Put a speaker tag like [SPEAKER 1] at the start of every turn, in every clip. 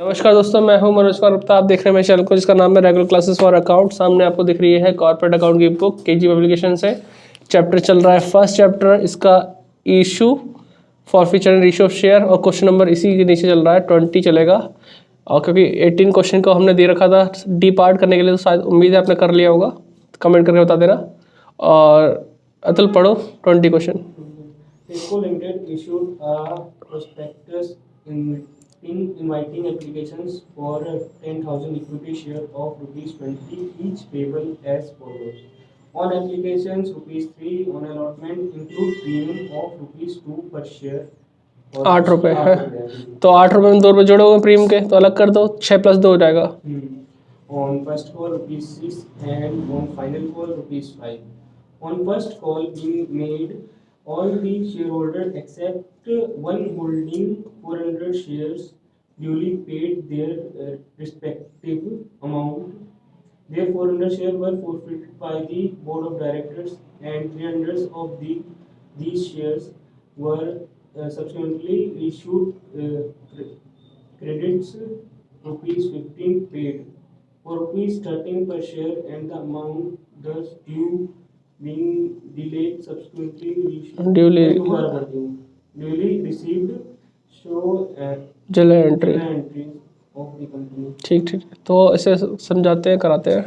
[SPEAKER 1] नमस्कार दोस्तों, मैं हूं मनोज कुमार गुप्ता। आप देख रहे हैं मेरे चैनल को जिसका नाम है रेगुलर क्लासेस फॉर अकाउंट। सामने आपको दिख रही है कॉर्पोरेट अकाउंट की बुक केजी पब्लिकेशन से। चैप्टर चल रहा है फर्स्ट चैप्टर, इसका issue forfeiture and ratio of share, और क्वेश्चन नंबर इसी के नीचे चल रहा है 20 चलेगा। और क्योंकि 18 क्वेश्चन को हमने दे रखा था डी पार्ट करने के लिए, तो शायद उम्मीद है आपने कर लिया होगा। कमेंट करके बता देना। और अतुल पढ़ो 20 question.
[SPEAKER 2] Cisco Limited issued a prospectus inviting applications for 10,000 equity share of ₹20 each payable as follows. On applications ₹3, on allotment include premium of ₹2 per share.
[SPEAKER 1] 8 रुपये है तो 8 रुपये में 2 रुपये जोड़ोगे प्रीमियम के, तो अलग कर दो, 6 + 2 हो जाएगा।
[SPEAKER 2] On first call ₹6 and on final call ₹5. On first call being made, all the shareholders except one holding 400 shares duly paid their respective amount. Their 400 shares were forfeited by the board of directors, and 300 of these shares were subsequently issued credits ₹15 paid for ₹13 per share, and the amount thus due being delayed subsequently duly received show
[SPEAKER 1] journal entry.
[SPEAKER 2] of the company.
[SPEAKER 1] ठीक, तो इसे समझाते हैं, कराते हैं।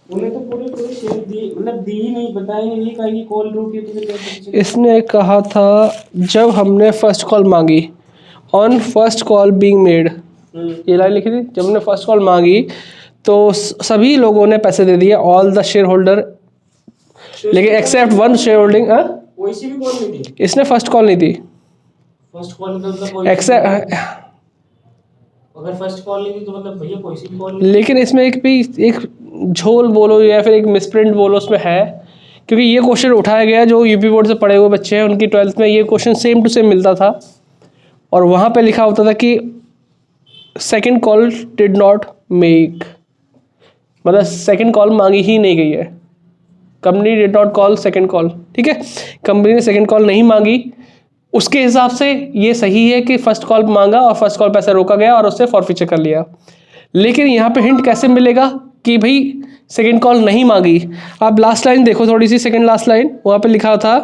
[SPEAKER 2] उन्हें तो पूरे शेयर दिए, मतलब दी ही नहीं, बताया ही नहीं, कहीं कॉल रुकी तो फिर
[SPEAKER 1] इसने कहा था जब हमने फर्स्ट कॉल मांगी, on first call being made, ये लाइन लिखी थी। जब हमने फर्स्ट कॉल मांगी तो सभी लोगों ने पैसे दे दिए, ऑल द शेयर होल्डर, लेकिन एक्सेप्ट वन शेयर होल्डिंग।
[SPEAKER 2] कोई सी भी कॉल नहीं थी,
[SPEAKER 1] इसने फर्स्ट कॉल नहीं दी।
[SPEAKER 2] फर्स्ट कॉल मतलब
[SPEAKER 1] एक्सेप्ट,
[SPEAKER 2] अगर फर्स्ट कॉल नहीं थी तो मतलब भैया कोई सी भी कॉल।
[SPEAKER 1] लेकिन इसमें एक झोल बोलो या फिर एक मिसप्रिंट बोलो उसमें है, क्योंकि ये क्वेश्चन उठाया गया जो यूपी बोर्ड से पढ़े हुए बच्चे हैं, उनकी 12th में ये क्वेश्चन सेम टू सेम मिलता था, और वहाँ पे लिखा होता था कि second call did not make, मतलब सेकंड कॉल मांगी ही नहीं गई है। Company did not call second call, ठीक है, कंपनी ने सेकंड कॉल नहीं मांगी। उसके हिसाब से ये सही है कि फर्स्ट कॉल मांगा और फर्स्ट कॉल पैसा रोका गया और उससे फॉरफीचर कर लिया। लेकिन यहाँ पे हिंट कैसे मिलेगा कि भाई सेकंड कॉल नहीं मांगी? आप लास्ट लाइन देखो थोड़ी सी, सेकंड लास्ट लाइन, वहाँ पे लिखा था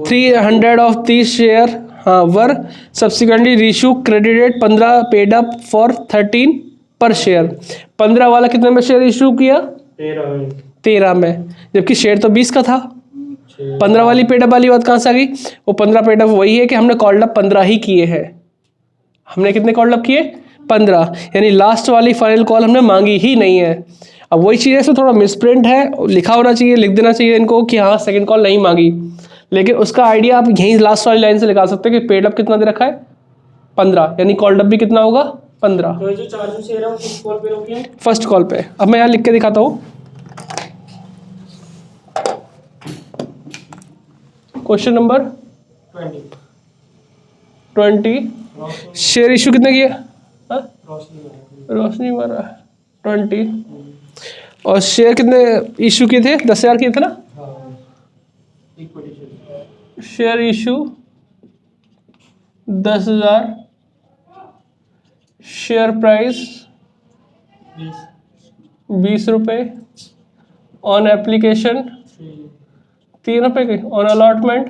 [SPEAKER 1] 300 of this share were subsequently reissue credited 15 paid up for 13 पर शेयर। 15 वाला कितने में शेयर इशू किया? 13 में, जबकि शेयर तो 20 का था। 15 वाली पेडअप वाली बात कहाँ से आ गई? वो 15 पेडअप वही है कि हमने कॉल्ड अप 15 ही किए हैं। हमने कितने कॉल्ड अप किए? 15, यानी लास्ट वाली फाइनल कॉल हमने मांगी ही नहीं है। अब वही चीज़ है, थोड़ा मिसप्रिंट है, लिखा होना चाहिए, लिख देना चाहिए इनको कि हाँ सेकंड कॉल नहीं मांगी, लेकिन उसका आइडिया आप यहीं लास्ट वाली लाइन से निकाल सकते हैं कि पेडअप कितना दे रखा है? 15, यानी कॉल्ड अप भी कितना होगा? 15।
[SPEAKER 2] तो जो चार्ज शेयर है वो किस कॉल पे रोके?
[SPEAKER 1] फर्स्ट कॉल पे। अब मैं यहाँ लिख के दिखाता हूँ। क्वेश्चन नंबर 20, शेयर इशू कितने किए? रोशनी मारा 20, और शेयर कितने इशू किए थे? 10,000 किए थे ना। शेयर इशू 10,000, शेयर प्राइस 20 रुपये, ऑन एप्लीकेशन 3 रुपये की, ऑन अलॉटमेंट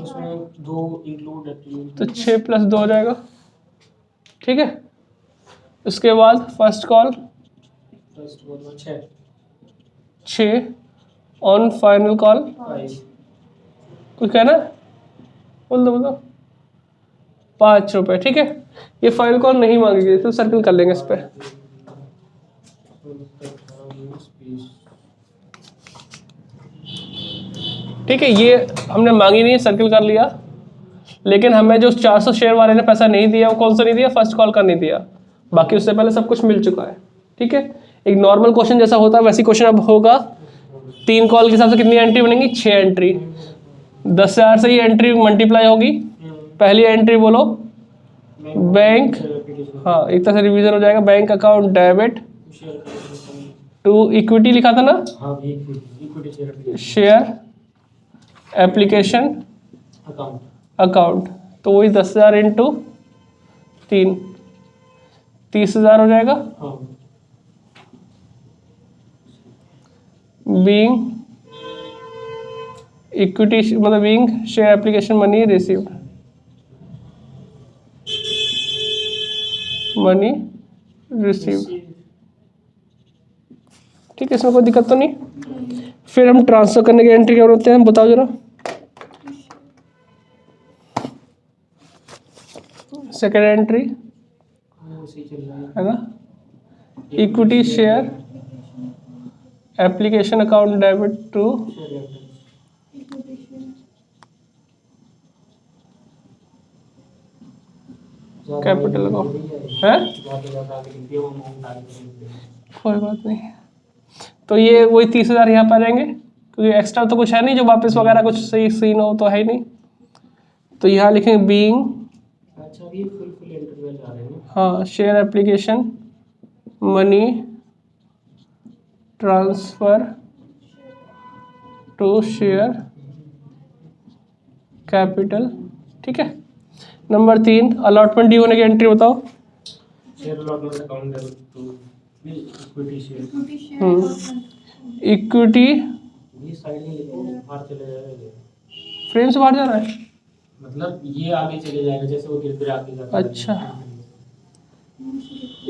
[SPEAKER 2] उसमें 2 इंक्लूड है,
[SPEAKER 1] तो 6 + 2 हो जाएगा, ठीक है। उसके बाद first call 6, on final call कुछ कहना? बोल दो 5 रुपये, ठीक है। ये फाइनल कॉल नहीं मांगी गई तो सर्कल कर लेंगे इस पर। ठीक है, ये हमने मांगी नहीं, सर्कल कर लिया। लेकिन हमें जो 400 शेयर वाले ने पैसा नहीं दिया, वो कौन सा नहीं दिया? फर्स्ट कॉल का नहीं दिया। बाकी उससे पहले सब कुछ मिल चुका है, ठीक है। एक नॉर्मल क्वेश्चन जैसा होता है वैसी क्वेश्चन अब होगा। 3 कॉल के हिसाब से कितनी एंट्री बनेंगी? 6 एंट्री। 10,000 से ही एंट्री मल्टीप्लाई होगी। पहली एंट्री बोलो बैंक, हाँ एक तरह से रिवीजन हो जाएगा। Bank account debit to equity लिखा था ना, शेयर एप्लीकेशन अकाउंट, तो वही 10,000 × 3 30,000 हो जाएगा।
[SPEAKER 2] हाँ
[SPEAKER 1] बीइंग इक्विटी मतलब being share application money received, money received. ठीक है, इसमें कोई दिक्कत तो नहीं। फिर हम ट्रांसफर करने की एंट्री क्या बनाते हैं, बताओ जरा। सेकेंड एंट्री है ना, equity share application account debit to capital account है, कोई बात नहीं। तो ये वही 30,000 यहाँ पर आ जाएंगे, क्योंकि एक्स्ट्रा तो कुछ है नहीं जो वापस वगैरह कुछ सही सीन हो तो है ही नहीं। तो यहाँ लिखेंगे बीइंग,
[SPEAKER 2] अच्छा ये फुल इंटरवल आ रहे हैं।
[SPEAKER 1] हाँ, share application money transfer to share capital. ठीक है। नंबर 3 अलॉटमेंट ड्यू होने की एंट्री बताओ।
[SPEAKER 2] Share allotment account debit to equity share.
[SPEAKER 1] Equity
[SPEAKER 2] ये साइड में लिखो, बाहर चले जाएगा,
[SPEAKER 1] फ्रेम से बाहर जा रहा है,
[SPEAKER 2] मतलब ये आगे चले जाएगा जैसे वो धीरे धीरे आगे जाता है।
[SPEAKER 1] अच्छा,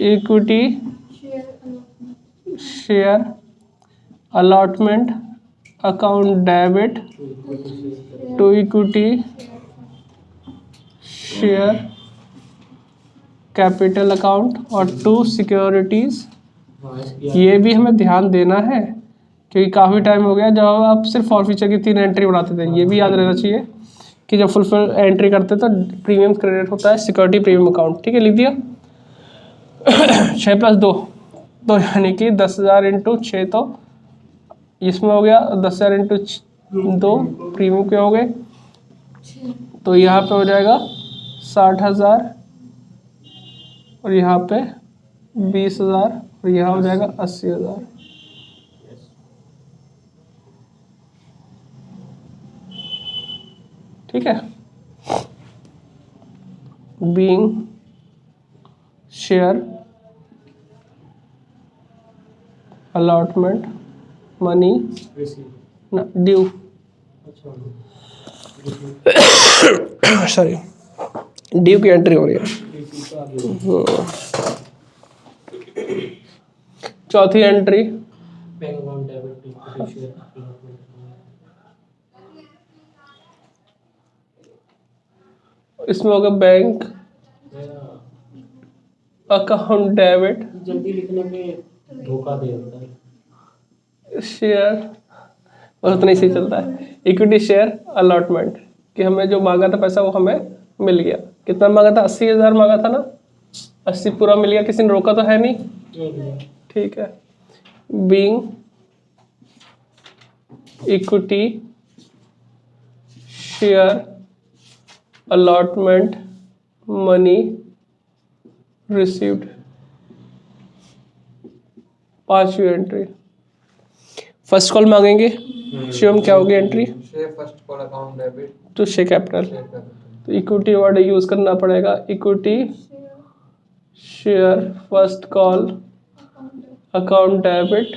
[SPEAKER 1] equity share allotment account debit to equity share capital account और टू सिक्योरिटीज। ये भी हमें ध्यान देना है क्योंकि काफ़ी टाइम हो गया जब आप सिर्फ फॉरफीचर की 3 एंट्री बनाते थे। ये भी याद रहना चाहिए कि जब फुल एंट्री करते तो प्रीमियम क्रेडिट होता है सिक्योरिटी प्रीमियम अकाउंट। ठीक है, लिख दिया। 6 + 2 तो यानी कि 10,000 इंटू 6, तो इसमें हो गया 10,000 इंटू 2 प्रीमियम के हो गए, तो यहाँ पे हो जाएगा 60,000 और यहाँ पे 20,000 और यहाँ हो जाएगा 80,000। ठीक है। Being share allotment money due, sorry due की एंट्री हो रही है। चौथी entry
[SPEAKER 2] bank account debit to equity share allotment.
[SPEAKER 1] इसमें होगा बैंक अकाउंट डेबिट,
[SPEAKER 2] जल्दी लिखने पे धोखा दे देता है।
[SPEAKER 1] शेयर और उतना ही सही चलता है। इक्विटी शेयर अलॉटमेंट कि हमें जो मांगा था पैसा वो हमें मिल गया। कितना मांगा था, 80,000 मांगा था ना, 80 पूरा मिल गया, किसी ने रोका तो है नहीं। ठीक है। Being equity share allotment money received, 5वीं एंट्री। फर्स्ट कॉल मांगेंगे, शिवम क्या होगी entry,
[SPEAKER 3] share first call account debit
[SPEAKER 1] to share capital. तो इक्विटी वर्ड यूज करना पड़ेगा, equity share first call account debit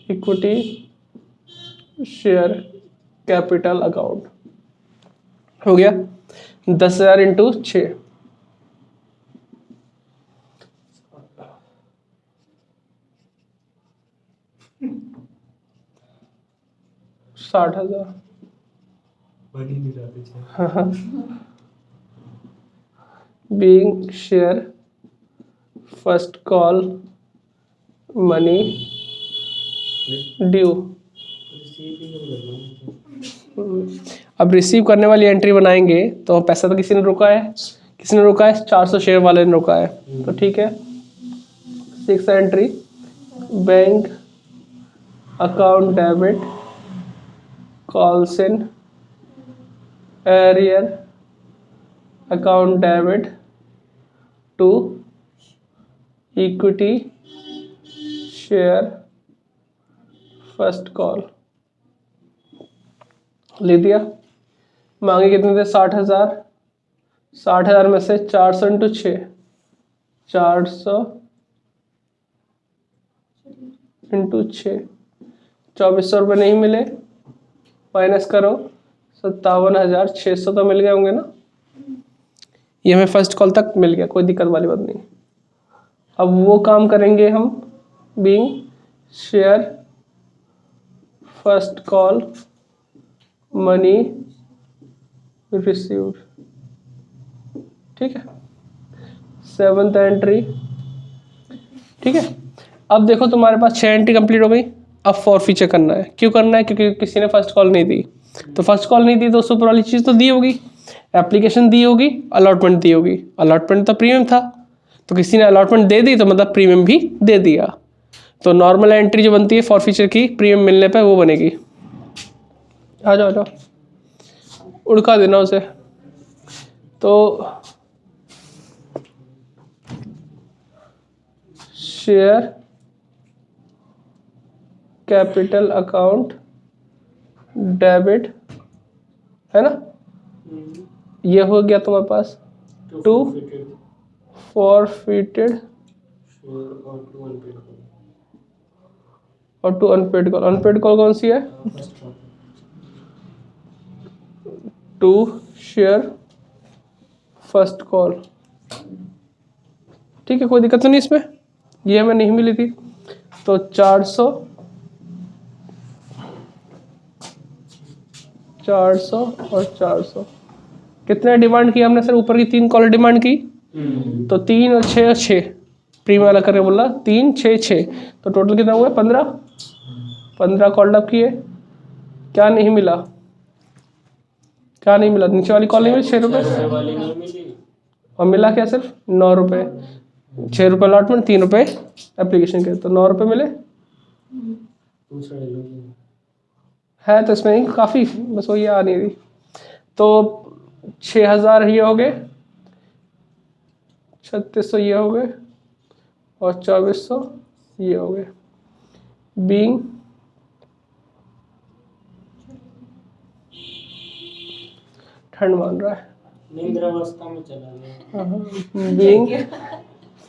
[SPEAKER 1] equity share capital account. हो गया 10,000 into 6, 60,000। Being share first call money due. अब receive करने वाली एंट्री बनाएंगे तो पैसा तो किसी ने रोका है, 400 शेयर वाले ने रोका है, तो ठीक है। 6th entry bank account debit calls in arrear account debit to equity share first call. ले दिया। मांगे कितने थे? 60,000। 60,000 में से 400 इंटू 6, 400 इंटू 6, 2400 रुपये नहीं मिले, माइनस करो, 57,600 तो मिल गए होंगे ना। ये हमें फर्स्ट कॉल तक मिल गया, कोई दिक्कत वाली बात नहीं। अब वो काम करेंगे हम, being share first call money received, ठीक है, 7th एंट्री, ठीक है। अब देखो तुम्हारे पास 6 एंट्री कंप्लीट हो गई। अब फॉर फीचर करना है। क्यों करना है? क्योंकि किसी ने फर्स्ट कॉल नहीं दी। तो फर्स्ट कॉल नहीं दी तो ऊपर वाली चीज़ तो दी होगी, एप्लीकेशन दी होगी, अलॉटमेंट दी होगी। अलॉटमेंट तो प्रीमियम था, तो किसी ने अलॉटमेंट दे दी तो मतलब प्रीमियम भी दे दिया। तो नॉर्मल एंट्री जो बनती है फॉर फीचर की प्रीमियम मिलने पे वो बनेगी। आ जाओ आ जाओ, उड़का देना उसे। तो शेयर कैपिटल अकाउंट डेबिट, है ना, ये हो गया तुम्हारे पास। टू फॉरफिटेड और to unpaid call. Unpaid call कौन सी है? टू शेयर फर्स्ट कॉल, ठीक है, कोई दिक्कत तो नहीं इसमें। ये हमें नहीं मिली थी, तो 400 और 400 कितने डिमांड किया हमने सर? ऊपर की 3 कॉल डिमांड की, तो 3 और 6 और 6 प्रीमियम वाला करके बोला 3 6 6, तो टोटल कितना हुआ? 15 कॉल अप किए। क्या नहीं मिला? क्या नहीं मिला? नीचे वाली कॉल नहीं मिली, 6 रुपये, और मिला क्या? सिर्फ 9 रुपये। 6 रुपये अलॉटमेंट, 3 रुपये एप्लीकेशन के, तो 9 रुपये मिले। है तो इसमें नहीं काफ़ी, बस वो ये आ नहीं रही। तो 6,000 ये हो गए, 3600 ये हो गए, और 2400 ये हो गए। बीइंग ठंड मान रहा है,
[SPEAKER 2] निंद्रावस्था में चला गया।
[SPEAKER 1] Being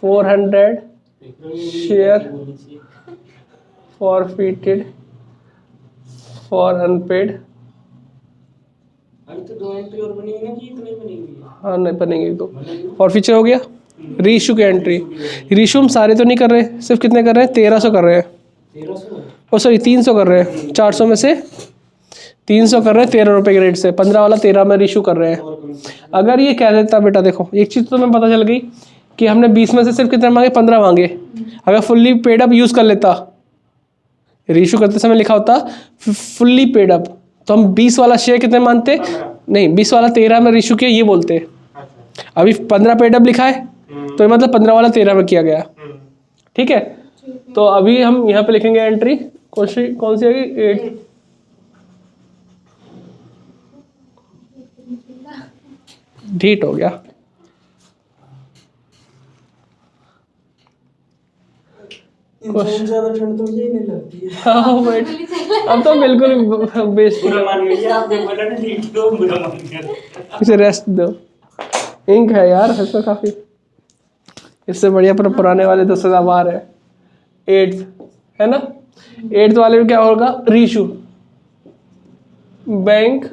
[SPEAKER 1] 400 share forfeited for unpaid.
[SPEAKER 2] अभी तो 2 एंट्री और बनेगी ना कि इतनी बनेगी?
[SPEAKER 1] हाँ नहीं बनेंगे तो। फॉर फीचर हो गया। रीइशू की एंट्री, रीइशू हम सारे तो नहीं कर रहे, सिर्फ कितने कर रहे हैं? 1300 कर रहे हैं।
[SPEAKER 2] 1300?
[SPEAKER 1] ओ सॉरी 300 कर रहे हैं, 400 में से 300 कर रहे हैं 13 रुपये के रेट से। 15 वाला 13 में रीइशू कर रहे हैं। अगर ये कह देता बेटा, देखो एक चीज़ तो तुम्हें पता चल गई कि हमने 20 में से सिर्फ कितने मांगे? 15 मांगे। अगर फुल्ली पेड अप यूज़ कर लेता, रीइशू करते समय लिखा होता फुल्ली पेड अप, तो हम 20 वाला शेयर कितने मानते? नहीं, 20 वाला 13 में रीइशू किया ये बोलते। अभी 15 पेड अप लिखा है, तो ये मतलब 15 वाला 13 में किया गया, ठीक है। तो अभी हम यहाँ पे लिखेंगे एंट्री कौन सी आएगी? 8। ढीट हो गया।
[SPEAKER 2] ज्यादा ठंड तो ये नहीं लगती है।
[SPEAKER 1] हाँ वेट, अब तो बिल्कुल बेस्ट।
[SPEAKER 2] बुरा मान गया आपने बोला ना, ठीक तो बुरा मान गया।
[SPEAKER 1] इसे रेस्ट दो। इंक है यार इसमें काफी, इससे बढ़िया पर पुराने वाले 10,000 बाहर है। 8th है ना, 8th वाले में क्या होगा? Reissue bank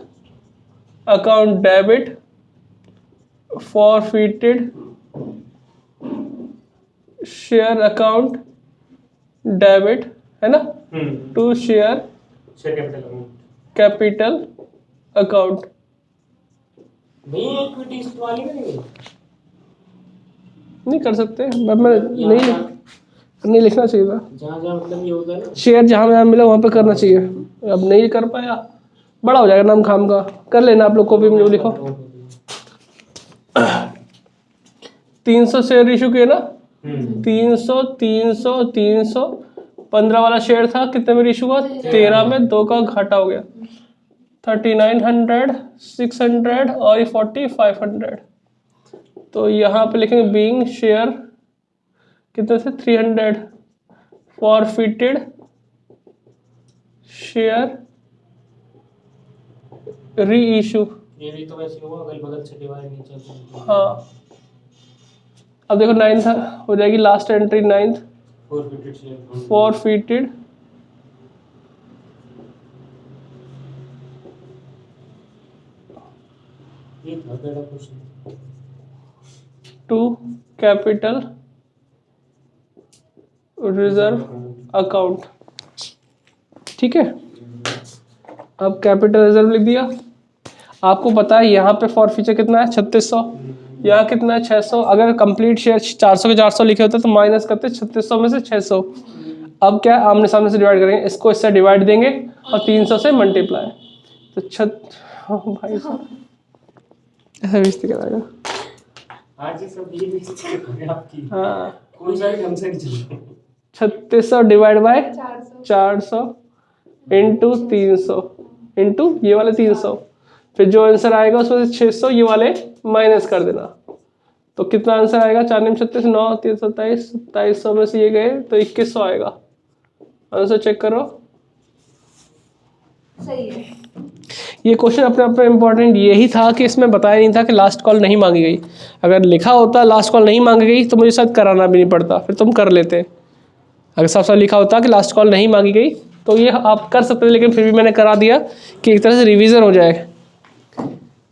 [SPEAKER 1] account debit forfeited share account debit, है ना, टू शेयर कैपिटल अकाउंट।
[SPEAKER 2] नहीं इक्विटी वाली करेंगे?
[SPEAKER 1] नहीं कर सकते, मैं नहीं लिखना चाहिए था।
[SPEAKER 2] जहाँ मतलब ये होगा ना,
[SPEAKER 1] शेयर जहाँ मिला वहाँ पे करना चाहिए। अब नहीं कर पाया, बड़ा हो जाएगा नाम खाम का। कर लेना आप लोग कॉपी में जो लिखो। 300 शेयर इशू किए ना, 300 300 300, 15 वाला शेयर था, कितने में इशू हुआ? 13 में, 2 का घाटा हो गया। 3900 600 और ये 40 500। तो यहाँ पे लिखेंगे बीइंग शेयर कितने से? 300 फॉरफिटेड शेयर री इशू
[SPEAKER 2] ये भी तो वैसे हुआ, अगल बगल से डिवाइड नहीं चलता।
[SPEAKER 1] हाँ, अब देखो 9th हो जाएगी last entry 9th,
[SPEAKER 2] forfeited share from
[SPEAKER 1] forfeited
[SPEAKER 2] ये था बड़ा question.
[SPEAKER 1] to capital reserve account। ठीक है, अब कैपिटल रिजर्व लिख दिया। आपको पता है यहाँ पे फॉरफीचर कितना है 3600, यहाँ कितना है 600। अगर कंप्लीट शेयर 400 के 400 लिखे होते तो माइनस करते 3600 में से 600। अब क्या है, आमने सामने से डिवाइड करेंगे, इसको इससे डिवाइड देंगे और 300 से मल्टीप्लाई। तो भाई साहब ऐसा बेइज्जती कराएगा।
[SPEAKER 2] आज ये सब ये बेइज्जती हो गई आपकी।
[SPEAKER 1] हाँ,
[SPEAKER 2] कोई सा ढंग से नहीं चल
[SPEAKER 1] 3600 डिवाइड बाय 400 इंटू 300 इंटू ये वाले 300, फिर जो आंसर आएगा उसमें से 600 ये वाले माइनस कर देना। तो कितना आंसर आएगा, 4 9 36 9 3 27 2700 में से ये गए तो 2100 आएगा। आंसर चेक करो,
[SPEAKER 4] सही है।
[SPEAKER 1] ये क्वेश्चन अपने आप में इम्पोर्टेंट यही था कि इसमें बताया नहीं था कि लास्ट कॉल नहीं मांगी गई। अगर लिखा होता लास्ट कॉल नहीं मांगी गई तो मुझे शायद कराना भी नहीं पड़ता, फिर तुम कर लेते। अगर साफ साफ लिखा होता कि लास्ट कॉल नहीं मांगी गई तो ये आप कर सकते थे, लेकिन फिर भी मैंने करा दिया कि एक तरह से रिवीजन हो जाए।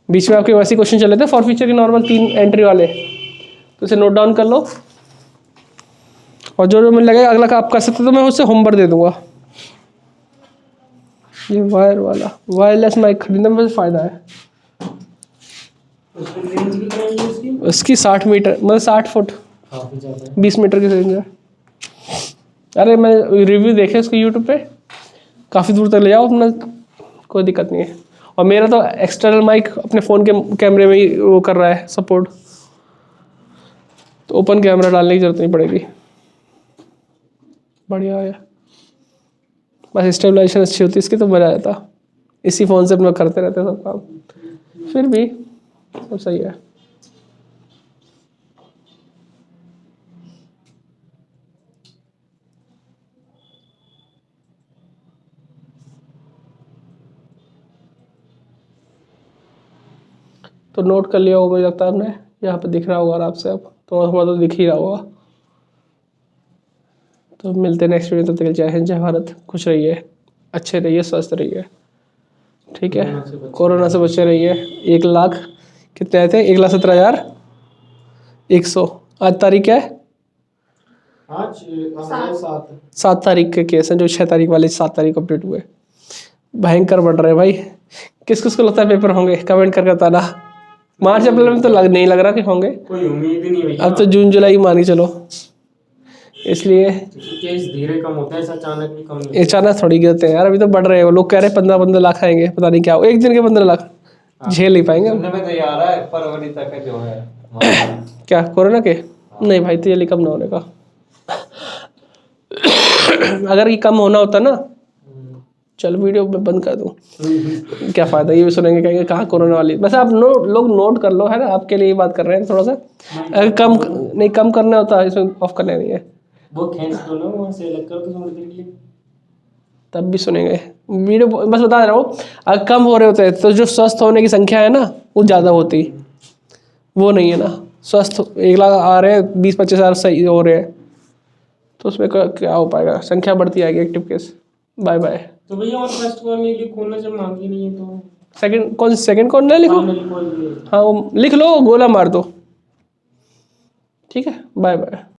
[SPEAKER 1] बीच में आपके वैसे क्वेश्चन चले थे फॉरफीचर के नॉर्मल 3 एंट्री वाले, तो इसे नोट डाउन कर लो। और जो जो मुझे लगेगा अगला का आप कर सकते तो मैं उससे होमवर्क दे दूंगा। ये वायर वाला वायरलेस माइक खरीदने में फ़ायदा है।
[SPEAKER 2] उसकी रेंज कितनी है इसकी?
[SPEAKER 1] उसकी 60 मीटर मतलब 60 फुट
[SPEAKER 2] काफी ज्यादा है।
[SPEAKER 1] 20 मीटर की रेंज है। अरे मैं रिव्यू देखे उसके यूट्यूब पे, काफ़ी दूर तक ले जाओ अपना, कोई दिक्कत नहीं है। और मेरा तो एक्सटर्नल माइक अपने फ़ोन के कैमरे में ही वो कर रहा है सपोर्ट, तो ओपन कैमरा डालने की जरूरत नहीं पड़ेगी। बढ़िया है, बस स्टेबलाइजेशन अच्छी होती इसकी तो मज़ा आ जाता। इसी फ़ोन से अपना करते रहते सब काम, फिर भी सब सही है। तो नोट कर लिया होगा मुझे लगता है आपने, यहाँ पे दिख रहा होगा आराम से, अब थोड़ा थोड़ा तो दिख ही रहा होगा। तो मिलते हैं नेक्स्ट वीडियो, तब तक जय हिंद जय भारत, खुश रहिए, अच्छे रहिए, स्वस्थ रहिए, ठीक है। कोरोना से बचे रहिए। 1 लाख कितने आए थे, 1,17,100। आज तारीख क्या है,
[SPEAKER 2] आज
[SPEAKER 1] 7 तारीख के केस हैं, जो 6 तारीख वाले 7 तारीख कंप्लीट हुए। भयंकर बढ़ रहे हैं भाई। किस किस को लगता है पेपर होंगे, कमेंट करके बताना। मार्च अप्रैल में तो नहीं लग रहा कि होंगे,
[SPEAKER 2] कोई उम्मीद ही नहीं भैया।
[SPEAKER 1] अब तो जून जुलाई मान के चलो। इसलिए
[SPEAKER 2] केस धीरे कम होता है, ऐसा अचानक भी कम नहीं होता।
[SPEAKER 1] अचानक थोड़ी गिरते हैं यार, अभी तो बढ़ रहे हैं। लोग कह रहे हैं 15-15 लाख आएंगे, पता नहीं क्या हो, एक दिन के 15 लाख झेल नहीं पाएंगे।
[SPEAKER 3] सुनने में तो ये आ रहा है फरवरी तक है जो है।
[SPEAKER 1] क्या कोरोना के? नहीं भाई, तो ये कम ना होने का। अगर ये कम होना होता ना, चल वीडियो में बंद कर दूं, क्या फ़ायदा, ये भी सुनेंगे कहेंगे कहाँ कोरोना वाली। बस आप लोग नोट कर लो, है ना, आपके लिए बात कर रहे हैं थोड़ा सा। अगर कम करना होता इसमें ऑफ करना नहीं है,
[SPEAKER 2] वो खींच दो ना वहाँ से, अलग कर दो थोड़ी देर के लिए,
[SPEAKER 1] तब भी सुनेंगे वीडियो। बस बता रहा हूँ, अगर कम हो रहे होते हैं तो जो स्वस्थ होने की संख्या है ना वो ज़्यादा होती, वो नहीं है ना। स्वस्थ 1 लाख आ रहे हैं, 20-25 हज़ार सही हो रहे हैं, तो उसमें क्या हो पाएगा, संख्या बढ़ती आएगी एक्टिव केस। Bye bye.
[SPEAKER 2] तो भैया और फर्स्ट कॉल नहीं लिखो ना, जब मांगी नहीं है तो
[SPEAKER 1] सेकंड कौन ना लिखो,
[SPEAKER 2] फाइनल कॉल।
[SPEAKER 1] हाँ वो लिख लो, गोला मार दो, ठीक है। Bye bye.